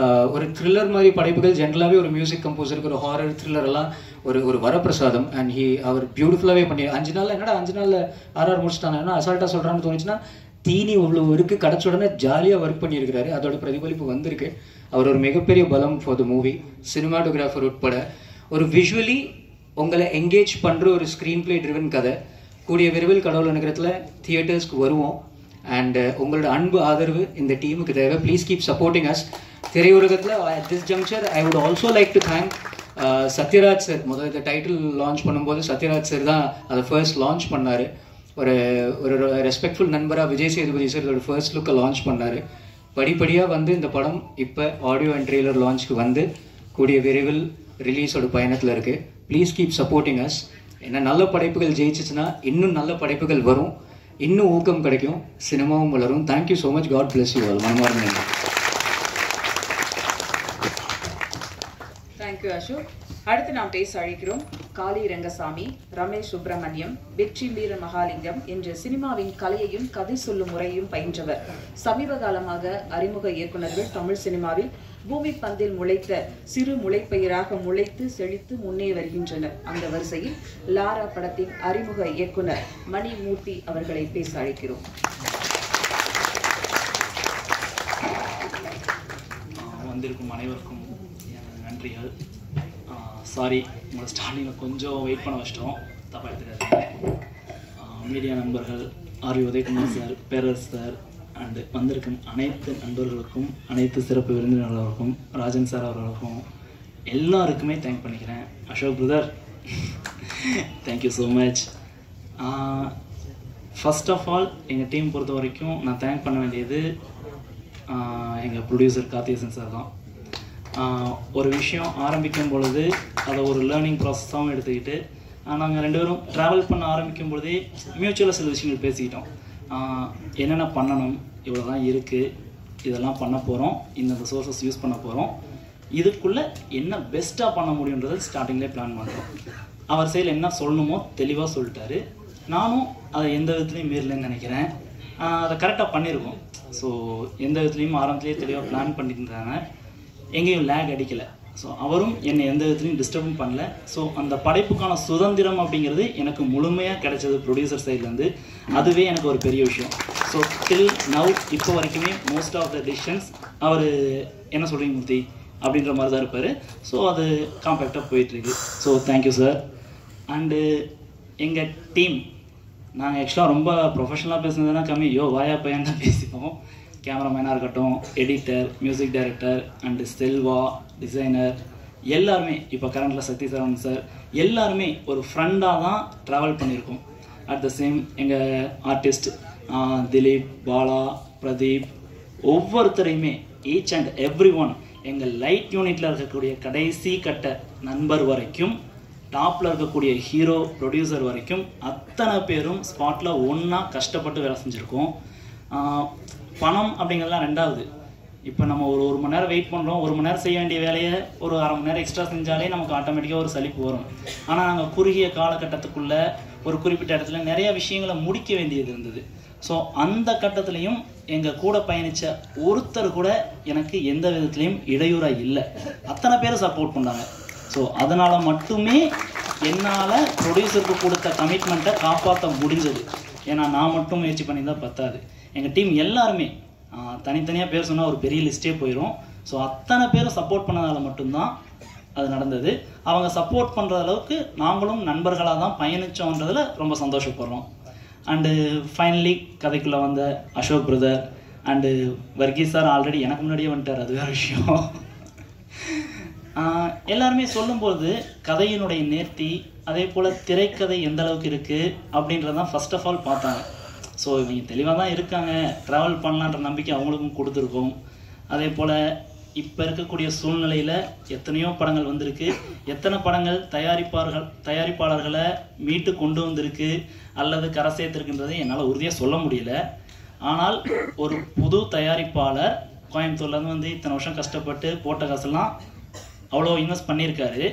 ஒரு த்ரில்லர் மாதிரி படைப்புகள் ஜென்ரலாகவே ஒரு மியூசிக் கம்போசருக்கு ஒரு ஹாரர் த்ரில்லர் எல்லாம் ஒரு வரப்பிரசாதம். அண்ட் அவர் பியூட்டிஃபுல்லாகவே பண்ணி 5 நாளில் என்னடா 5 நாளில் RR முடிச்சிட்டாங்கன்னா அசால்ட்டாக சொல்கிறான்னு தோணுச்சுன்னா தீனி இவ்வளோ இருக்குது கிடச்ச உடனே ஜாலியாக ஒர்க் பண்ணியிருக்கிறாரு. அதோட பிரதிபலிப்பு வந்திருக்கு. அவர் ஒரு மிகப்பெரிய பலம் ஃபார் த மூவி. சினிமாட்டோகிராஃபர் உட்பட ஒரு விஷுவலி உங்களை என்கேஜ் பண்ணுற ஒரு ஸ்க்ரீன் பிளே ட்ரிவன் கதை. கூடிய விரைவில் கடவுள் நகரத்தில் தியேட்டர்ஸ்க்கு வருவோம். அண்ட் உங்களோட அன்பு ஆதரவு இந்த டீமுக்கு தேவை. Please keep supporting us. திரையுலகத்தில் at this juncture I would also like to thank Sathyaraj sir. முதல்ல இந்த டைட்டில் லான்ச் பண்ணும்போது சத்யராஜ் சார் தான் அதை ஃபர்ஸ்ட் லான்ச் பண்ணார். ஒரு ரெஸ்பெக்ட்ஃபுல் நண்பராக விஜய் சேதுபதி சார் இதோட ஃபர்ஸ்ட் லுக்கை லான்ச் பண்ணார். படிப்படியாக வந்து இந்த படம் இப்போ ஆடியோ அண்ட் ட்ரெய்லர் லான்ச்சுக்கு வந்து கூடிய விரைவில் ரிலீஸோட பயணத்தில் இருக்குது. Please keep supporting as. ஏன்னா நல்ல படைப்புகள் ஜெயிச்சிச்சுன்னா இன்னும் நல்ல படைப்புகள் வரும், இன்னும் ஊக்கம் கிடைக்கும், சினிமாவும் வளரும். Thank you so much. God bless you all. மனமார்ந்த நன்றி. தேங்க்யூ அசோக். அடுத்து நாம் பேச அழைக்கிறோம் காளி ரங்கசாமி, ரமேஷ் சுப்பிரமணியம், வெற்றி வீர மகாலிங்கம் என்ற சினிமாவின் கலையையும் கதை சொல்லும் முறையையும் பயின்றவர். சமீப காலமாக அறிமுக இயக்குநர்கள் தமிழ் சினிமாவில் பூமி பந்தில் முளைத்த சிறு முளைப்பயிராக முளைத்து செழித்து முன்னே வருகின்றனர். அந்த வரிசையில் லாரா படத்தின் அறிமுக இயக்குனர் மணிமூர்த்தி அவர்களை பேச அழைக்கிறோம். வந்திருக்கும் அனைவருக்கும் நன்றிகள். சாரி, உங்களை ஸ்டார்டிங்கில் கொஞ்சம் வெயிட் பண்ண வச்சிட்டோம், தப்பாக எடுத்துக்காதீங்க. மீடியா நண்பர்கள், RV Udhayakumar sir, Perarasu sir, and வந்திருக்கும் அனைத்து நண்பர்களுக்கும், அனைத்து சிறப்பு விருந்தினர்களுக்கும், ராஜன் சார் அவர்களுக்கும் எல்லாருக்குமே தேங்க் பண்ணிக்கிறேன். Ashok brother, thank you so much. First of all எங்கள் டீம் பொறுத்த வரைக்கும் நான் தேங்க் பண்ண வேண்டியது எங்கள் ப்ரொடியூசர் கார்த்திகேசன் சார் தான். ஒரு விஷயம் ஆரம்பிக்கும் பொழுது அதை ஒரு லேர்னிங் ப்ராசஸாகவும் எடுத்துக்கிட்டு நாங்கள் 2 பேரும் ட்ராவல் பண்ண ஆரம்பிக்கும் பொழுதே மியூச்சுவலாக சில விஷயங்கள் பேசிக்கிட்டோம். என்னென்ன பண்ணணும், இவ்வளோ தான் இருக்குது, இதெல்லாம் பண்ண போகிறோம், இந்தந்த சோர்ஸஸ் யூஸ் பண்ண போகிறோம், இதுக்குள்ளே என்ன பெஸ்ட்டாக பண்ண முடியுன்றதை ஸ்டார்டிங்லேயே பிளான் பண்ணுறோம். அவர் சைடில் என்ன சொல்லணுமோ தெளிவாக சொல்லிட்டாரு. நானும் அதை எந்த விதத்துலையும் மீறலன்னு நினைக்கிறேன். அதை கரெக்டாக பண்ணியிருக்கோம். ஸோ எந்த விதத்துலையும் ஆரம்பத்துலேயே தெளிவாக பிளான் பண்ணியிருந்தாங்க, எங்கேயும் லேக் அடிக்கலை. ஸோ அவரும் என்னை எந்த விதத்துலையும் டிஸ்டர்பும் பண்ணல. ஸோ அந்த படைப்புக்கான சுதந்திரம் அப்படிங்கிறது எனக்கு முழுமையாக கிடைச்சது ப்ரொடியூசர் சைட்லேருந்து. அதுவே எனக்கு ஒரு பெரிய விஷயம். ஸோ டில் நவ் இப்போ வரைக்குமே மோஸ்ட் ஆஃப் த டிசிஷன்ஸ் அவர் என்ன சொல்கிறீங்க மூர்த்தி அப்படின்ற மாதிரி தான் இருப்பார். ஸோ அது காம்பேக்டாக போயிட்டுருக்கு. So thank you sir. அண்டு எங்கள் டீம் நாங்கள் ஆக்சுவலாக ரொம்ப ப்ரொஃபஷனலாக பேசுனதுனா கம்மி, வாயா பையன் தான் பேசிப்போம். கேமராமேனாக இருக்கட்டும், editor, music director and Selva, designer, எல்லாருமே இப்போ கரண்டில் சக்தி சரவணன் சார், எல்லாருமே ஒரு ஃப்ரெண்டாக தான் ட்ராவல் பண்ணியிருக்கோம். அட் த சேம் எங்கள் ஆர்டிஸ்ட் திலீப், பாலா, பிரதீப், ஒவ்வொருத்தரையுமே ஈச் அண்ட் எவ்ரி ஒன், எங்கள் லைட் யூனிட்டில் இருக்கக்கூடிய கடைசி கட்ட நண்பர் வரைக்கும், டாப்பில் இருக்கக்கூடிய ஹீரோ, ப்ரொடியூசர் வரைக்கும் அத்தனை பேரும் ஸ்பாட்டில் ஒன்றா கஷ்டப்பட்டு வேலை செஞ்சுருக்கோம். பணம் அப்படிங்கிறதுலாம் ரெண்டாவது. இப்போ நம்ம ஒரு மணி நேரம் வெயிட் பண்ணுறோம், 1 மணி நேரம் செய்ய வேண்டிய வேலையை ஒரு அரை மணி நேரம் எக்ஸ்ட்ரா செஞ்சாலே நமக்கு ஆட்டோமேட்டிக்காக ஒரு சலிப்பு வரும். ஆனால் நாங்கள் குறுகிய காலகட்டத்துக்குள்ளே ஒரு குறிப்பிட்ட இடத்துல நிறையா விஷயங்களை முடிக்க வேண்டியது இருந்தது. ஸோ அந்த கட்டத்துலேயும் எங்கள் கூட பயணித்த ஒருத்தர் கூட எனக்கு எந்த விதத்துலேயும் இடையூறாக இல்லை. அத்தனை பேர் சப்போர்ட் பண்ணாங்க. ஸோ அதனால் மட்டுமே என்னால் ப்ரொடியூசருக்கு கொடுத்த கமிட்மெண்ட்டை காப்பாற்ற முடிஞ்சது. ஏன்னா நான் மட்டும் முயற்சி பண்ணியிருந்தால் பத்தாது. எங்கள் டீம் எல்லாருமே தனித்தனியாக பேர் சொன்னால் ஒரு பெரிய லிஸ்ட்டே போயிடும். ஸோ அத்தனை பேரும் சப்போர்ட் பண்ணதால் மட்டும்தான் அது நடந்தது. அவங்க சப்போர்ட் பண்ணுற அளவுக்கு நாங்களும் நண்பர்களாக தான் பயணித்தோன்றதில் ரொம்ப சந்தோஷப்படுறோம். அண்டு ஃபைனலி கதைக்குள்ளே வந்த Ashok brother and Varghese sir already எனக்கு முன்னாடியே வந்துட்டார், அது வேறு விஷயம். எல்லாருமே சொல்லும்போது கதையினுடைய நேர்த்தி, அதே போல் திரைக்கதை எந்த அளவுக்கு இருக்குது அப்படின்றதான் ஃபர்ஸ்ட் ஆஃப் ஆல் பார்த்தாங்க. ஸோ இவங்க தெளிவாக தான் இருக்காங்க, ட்ராவல் பண்ணலான்ற நம்பிக்கை அவங்களுக்கும் கொடுத்துருக்கோம். அதே போல் இப்போ இருக்கக்கூடிய சூழ்நிலையில் எத்தனையோ படங்கள் வந்திருக்கு, எத்தனை படங்கள் தயாரிப்பாளர்களை மீட்டு கொண்டு வந்திருக்கு அல்லது கரை சேர்த்துருக்குன்றதை என்னால் உறுதியாக சொல்ல முடியல. ஆனால் ஒரு புது தயாரிப்பாளர் கோயம்புத்தூர்லேருந்து வந்து இத்தனை வருஷம் கஷ்டப்பட்டு போட்ட காசெல்லாம் அவ்வளோ இன்வெஸ்ட் பண்ணியிருக்காரு.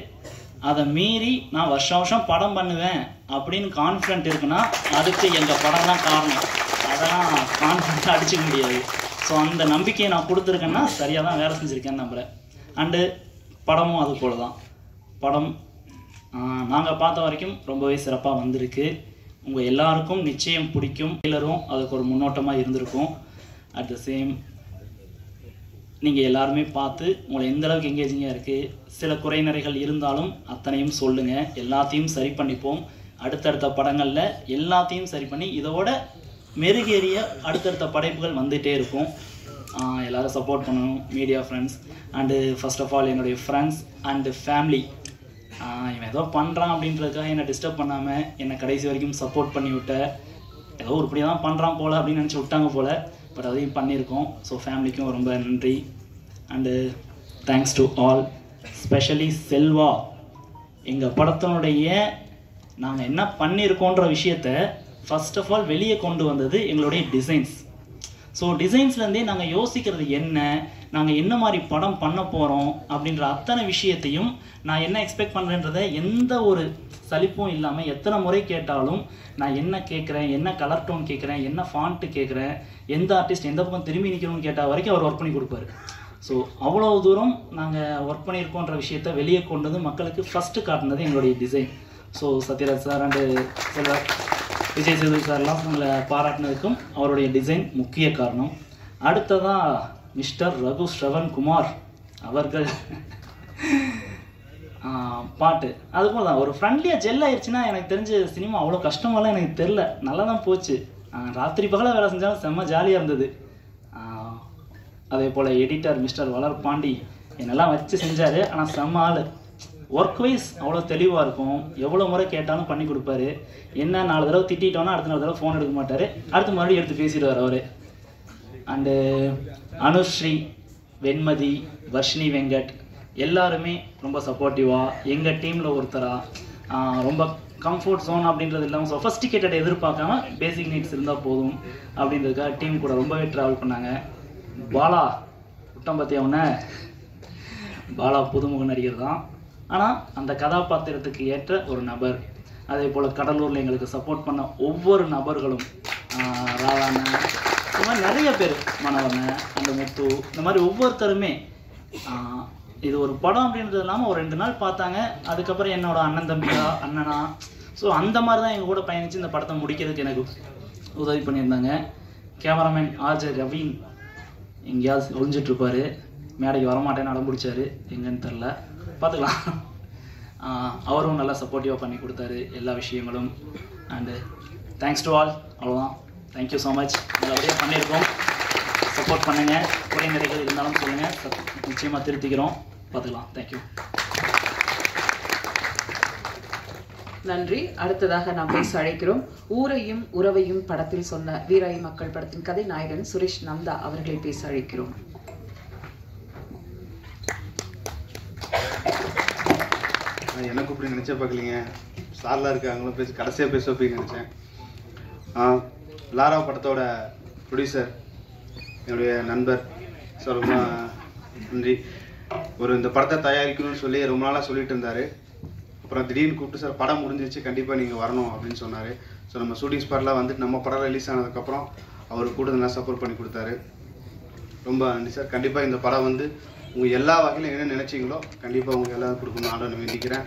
அதை மீறி நான் வருஷம் படம் பண்ணுவேன் அப்படின்னு கான்ஃபிடென்ட் இருக்குன்னா அதுக்கு எங்கள் படம் தான் காரணம். அதெல்லாம் கான்ஃபிடென்ட்டாக அடிச்சுக்க முடியாது. ஸோ அந்த நம்பிக்கையை நான் கொடுத்துருக்கேன்னா சரியாக தான் வேலை செஞ்சுருக்கேன்னு நம்புகிறேன். அண்டு படமும் அது போல தான். படம் நாங்கள் பார்த்த வரைக்கும் ரொம்பவே சிறப்பாக வந்திருக்கு. உங்கள் எல்லாருக்கும் நிச்சயம் பிடிக்கும். எல்லாரும் அதுக்கு ஒரு முன்னோட்டமாக இருந்திருக்கும். அட் த சேம் நீங்கள் எல்லாருமே பார்த்து உங்களை எந்த அளவுக்கு எங்கேஜிங்காக இருக்குது, சில குறைநிறைகள் இருந்தாலும் அத்தனையும் சொல்லுங்கள், எல்லாத்தையும் சரி பண்ணிப்போம். அடுத்தடுத்த படங்களில் எல்லாத்தையும் சரி பண்ணி இதோட மெருகேறிய அடுத்தடுத்த படைப்புகள் வந்துகிட்டே இருக்கும். எல்லோரும் சப்போர்ட் பண்ணணும், media friends and first of all என்னுடைய ஃப்ரெண்ட்ஸ் அண்டு ஃபேமிலி. இவன் ஏதோ பண்ணுறான் அப்படின்றதுக்காக என்னை டிஸ்டர்ப் பண்ணாமல் என்னை கடைசி வரைக்கும் சப்போர்ட் பண்ணி விட்ட, ஏதோ உருப்படியாக தான் பண்ணுறான் போல் அப்படின்னு நினச்சி விட்டாங்க போல், பட் அதையும் பண்ணியிருக்கோம். ஸோ ஃபேமிலிக்கும் ரொம்ப நன்றி. And thanks to all, specially Selva. எங்கள் படத்தினுடைய நாங்கள் என்ன பண்ணியிருக்கோன்ற விஷயத்த ஃபர்ஸ்ட் ஆஃப் ஆல் வெளியே கொண்டு வந்தது எங்களுடைய டிசைன்ஸ். ஸோ டிசைன்ஸ்லேருந்தே நாங்கள் யோசிக்கிறது என்ன, நாங்கள் என்ன மாதிரி படம் பண்ண போகிறோம் அப்படின்ற அத்தனை விஷயத்தையும் நான் என்ன எக்ஸ்பெக்ட் பண்ணுறேன்றதை எந்த ஒரு சலிப்பும் இல்லாமல் எத்தனை முறை கேட்டாலும் நான் என்ன கேட்குறேன், என்ன கலர் டோன் கேட்குறேன், என்ன ஃபாண்ட்டு கேட்குறேன், எந்த ஆர்டிஸ்ட் எந்த பக்கம் திரும்பி நிற்கணும்னு கேட்டால் வரைக்கும் அவர் ஒர்க் பண்ணி கொடுப்பாரு. ஸோ அவ்வளோ தூரம் நாங்கள் ஒர்க் பண்ணியிருக்கோன்ற விஷயத்த வெளியே கொண்டு வந்து மக்களுக்கு ஃபஸ்ட்டு காட்டினது எங்களுடைய design. So Sathyaraj sir and Vijay Sethupathi சார்லாம் உங்களை பாராட்டினதுக்கும் அவருடைய டிசைன் முக்கிய காரணம். அடுத்ததாக மிஸ்டர் ரகு ஸ்ரவன் குமார் அவர்கள் பாட்டு அதுபோல் தான் ஒரு ஃப்ரெண்ட்லியாக ஜெல் ஆயிடுச்சுன்னா எனக்கு தெரிஞ்ச சினிமா அவ்வளோ கஷ்டமெல்லாம் எனக்கு தெரில, நல்லா தான் போச்சு. ராத்திரி பகலாக வேலை செஞ்சாலும் செம்ம ஜாலியாக இருந்தது. அதே போல் எடிட்டர் மிஸ்டர் வளர் பாண்டி என்னெல்லாம் வச்சு செஞ்சார். ஆனால் செம்ம ஆள், ஒர்க் வைஸ் அவ்வளோ தெளிவாக இருக்கும். எவ்வளோ முறை கேட்டாலும் பண்ணி கொடுப்பாரு. என்ன 4 தடவை திட்டோன்னா அடுத்த 4 தடவை ஃபோன் எடுக்க மாட்டார், அடுத்த மறுபடியும் எடுத்து பேசிடுவார் அவர். அண்டு அனுஸ்ரீ, வெண்மதி, வர்ஷினி வெங்கட் எல்லாருமே ரொம்ப சப்போர்ட்டிவாக எங்கள் டீமில் ஒருத்தராக ரொம்ப கம்ஃபர்ட் ஜோன் அப்படின்றது இல்லாமல் சொஃபஸ்டிகேட்டட் எதிர்பார்க்காம பேசிக் நீட்ஸ் இருந்தால் போதும் அப்படின்றதுக்காக டீம் கூட ரொம்பவே ட்ராவல் பண்ணாங்க. பாலா குட்டம் பற்றி அவனை பாலா புதுமுக நடிகர் தான், ஆனால் அந்த கதாபாத்திரத்துக்கு ஏற்ற ஒரு நபர். அதே போல் கடலூரில் எங்களுக்கு சப்போர்ட் பண்ண ஒவ்வொரு நபர்களும், ராதான, இந்த மாதிரி நிறைய பேர், மனவனை அந்த முத்து, இந்த மாதிரி ஒவ்வொருத்தருமே இது ஒரு படம் அப்படின்றது இல்லாமல் ஒரு 2 நாள் பார்த்தாங்க. அதுக்கப்புறம் என்னோட அண்ணன் தம்பியா அண்ணனா, ஸோ அந்த மாதிரி தான் எங்கள் கூட பயணித்து இந்த படத்தை முடிக்கிறதுக்கு எனக்கு உதவி பண்ணியிருந்தாங்க. கேமராமேன் ஆர்ஜே ரவீன் எங்கேயாவது ஒழிஞ்சிட்ருப்பார், மேடைக்கு வரமாட்டேன்னு அடம்பிடிச்சார், எங்கன்னு தெரில, பார்த்துக்கலாம். அவரும் நல்லா சப்போர்ட்டிவாக பண்ணி கொடுத்தாரு எல்லா விஷயங்களும். And thanks to all. அவ்வளோதான். Thank you so much. நல்லபடியாக பண்ணியிருக்கோம். சப்போர்ட் பண்ணுங்கள். குறை நிறைகள் இருந்தாலும் சொல்லுங்கள், நிச்சயமாக திருத்திக்கிறோம். பார்த்துக்கலாம். தேங்க்யூ. நன்றி. அடுத்ததாக நாம் பேச அழைக்கிறோம் ஊரையும் உறவையும் படத்தில் சொன்ன வீராய் மக்கள் படத்தின் கதை நாயகன் சுரேஷ் நந்தா அவர்களை பேச அழைக்கிறோம். எனக்கு இப்படி நினைச்ச பார்க்கலீங்க. சார்லாம் இருக்காங்களும் பேசி கடைசியாக பேச போய் நினச்சேன். லாரா படத்தோட ப்ரொடியூசர் என்னுடைய நண்பர் சார், ரொம்ப நன்றி. இந்த படத்தை தயாரிக்கணும்னு சொல்லி ரொம்ப நாளாக சொல்லிட்டு இருந்தார். அப்புறம் திடீர்னு கூப்பிட்டு சார் படம் முடிஞ்சிச்சு, கண்டிப்பாக நீங்கள் வரணும் அப்படின்னு சொன்னார். ஸோ நம்ம ஷூட்டிங் ஸ்பாட்டில் வந்துட்டு நம்ம படம் ரிலீஸ் ஆனதுக்கப்புறம் அவர் கூட நல்லா சப்போர்ட் பண்ணி கொடுத்தாரு. ரொம்ப நன்றி சார். கண்டிப்பாக இந்த படம் உங்கள் எல்லா வகையிலும் என்ன நினைச்சிங்களோ கண்டிப்பாக உங்களுக்கு எல்லாம் கொடுக்கணும் ஆர்டர் வேண்டிக்கிறேன்.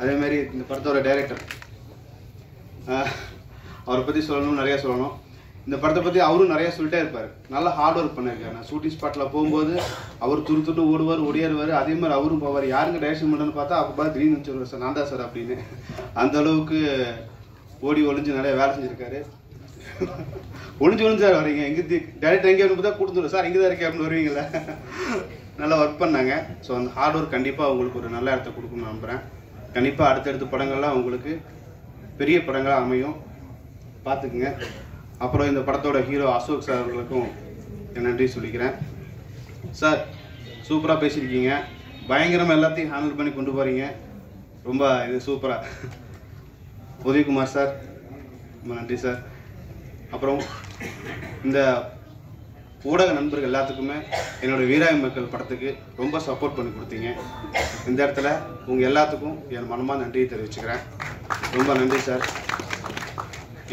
அதேமாரி இந்த படத்தோட டைரக்டர், அவரை பற்றி சொல்லணும், நிறையா சொல்லணும். இந்த படத்தை பற்றி அவரும் நிறையா சொல்லிட்டே இருப்பார். நல்லா ஹார்ட் ஒர்க் பண்ணியிருக்காரு. நான் ஷூட்டிங் ஸ்பாட்டில் போகும்போது அவர் துருத்துட்டு ஓடுவார், ஒடியாருவார். அதே மாதிரி அவரும் போவார். யாருங்க டைரக்ஷன் பண்ணுறேன்னு பார்த்தா அப்போ பார்த்து திடீர்னு வச்சுருவார், சார் நான் தான் சார் அப்படின்னு. அந்த அளவுக்கு ஓடி ஒளிஞ்சு நிறைய வேலை செஞ்சுருக்காரு. ஒளிஞ்சு சார் வரீங்க, எங்கே டேரக்டர் எங்கே பார்த்தா கொடுத்துருவோம் சார், இங்கே தான் இருக்கேன் அப்படின்னு வருவீங்களே. நல்லா ஒர்க் பண்ணாங்க. ஸோ அந்த ஹார்ட் ஒர்க் கண்டிப்பாக உங்களுக்கு ஒரு நல்ல இடத்த கொடுக்கணும்னு நம்புகிறேன். கண்டிப்பாக அடுத்தடுத்த படங்கள்லாம் உங்களுக்கு பெரிய படங்களாக அமையும், பார்த்துக்குங்க. அப்புறம் இந்த படத்தோட ஹீரோ அசோக் சார் அவர்களுக்கும் என் நன்றி சொல்லிக்கிறேன். சார் சூப்பராக பேசியிருக்கீங்க, பயங்கரமாக எல்லாத்தையும் ஹேண்டில் பண்ணி கொண்டு போகிறீங்க, ரொம்ப இது சூப்பராக. உதயகுமார் சார் ரொம்ப நன்றி சார். அப்புறம் இந்த ஊடக நண்பர்கள் எல்லாத்துக்குமே என்னோடய வீராய் மக்கள் படத்துக்கு ரொம்ப சப்போர்ட் பண்ணி கொடுத்தீங்க. இந்த இடத்துல உங்கள் எல்லாத்துக்கும் என் மனமாக நன்றியை தெரிவிச்சுக்கிறேன். ரொம்ப நன்றி சார்.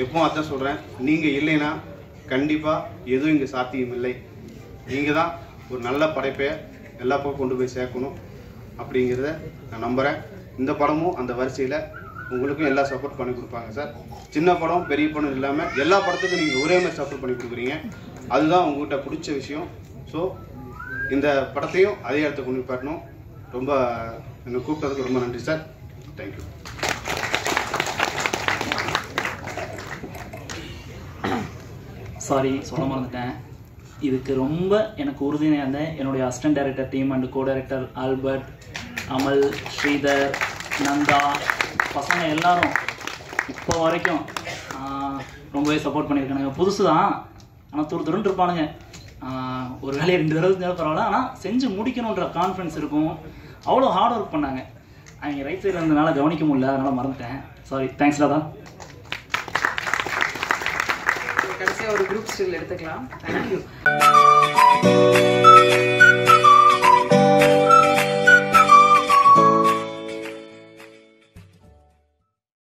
எப்பவும் அதான் சொல்கிறேன், நீங்கள் இல்லைன்னா கண்டிப்பாக எதுவும் இங்கே சாத்தியம் இல்லை. நீங்கள் தான் ஒரு நல்ல படைப்பை எல்லா பக்கம் கொண்டு போய் சேர்க்கணும் அப்படிங்கிறத நான் நம்புகிறேன். இந்த படமும் அந்த வரிசையில் உங்களுக்கும் எல்லா சப்போர்ட் பண்ணி கொடுப்பாங்க சார். சின்ன படம் பெரிய படம் இல்லாமல் எல்லா படத்துக்கும் நீங்கள் ஒரே மாதிரி சப்போர்ட் பண்ணி கொடுக்குறீங்க. அதுதான் உங்கள்கிட்ட பிடிச்ச விஷயம். ஸோ இந்த படத்தையும் அதே இடத்த கொண்டு போயிடணும். ரொம்ப என்னை கூப்பிட்டதுக்கு ரொம்ப நன்றி சார். தேங்க்யூ. சாரி, சொல்ல மறந்துட்டேன். இதுக்கு ரொம்ப எனக்கு உறுதியாக இருந்த என்னுடைய assistant director team and co director Albert, அமல், ஸ்ரீதர், நந்தா, பசங்க எல்லாரும் இப்போ வரைக்கும் ரொம்பவே சப்போர்ட் பண்ணியிருக்கானுங்க. புதுசு தான், ஆனால் துருன்னு இருப்பானுங்க. ஒரு வேலையை 2 தடவை செஞ்சாலும் பரவாயில்ல, ஆனால் செஞ்சு முடிக்கணுன்ற கான்ஃபிடன்ஸ் இருக்கும். அவ்வளோ ஹார்ட் ஒர்க் பண்ணாங்க. அவங்க ரைட் சைடில் இருந்ததுனால கவனிக்க முடியல, அதனால் மறந்துட்டேன். சாரி. தேங்க்ஸ் தாதா. கடைசியாக ஒரு குரூப் ஸ்டில் எடுத்துக்கலாம். தேங்க்யூ.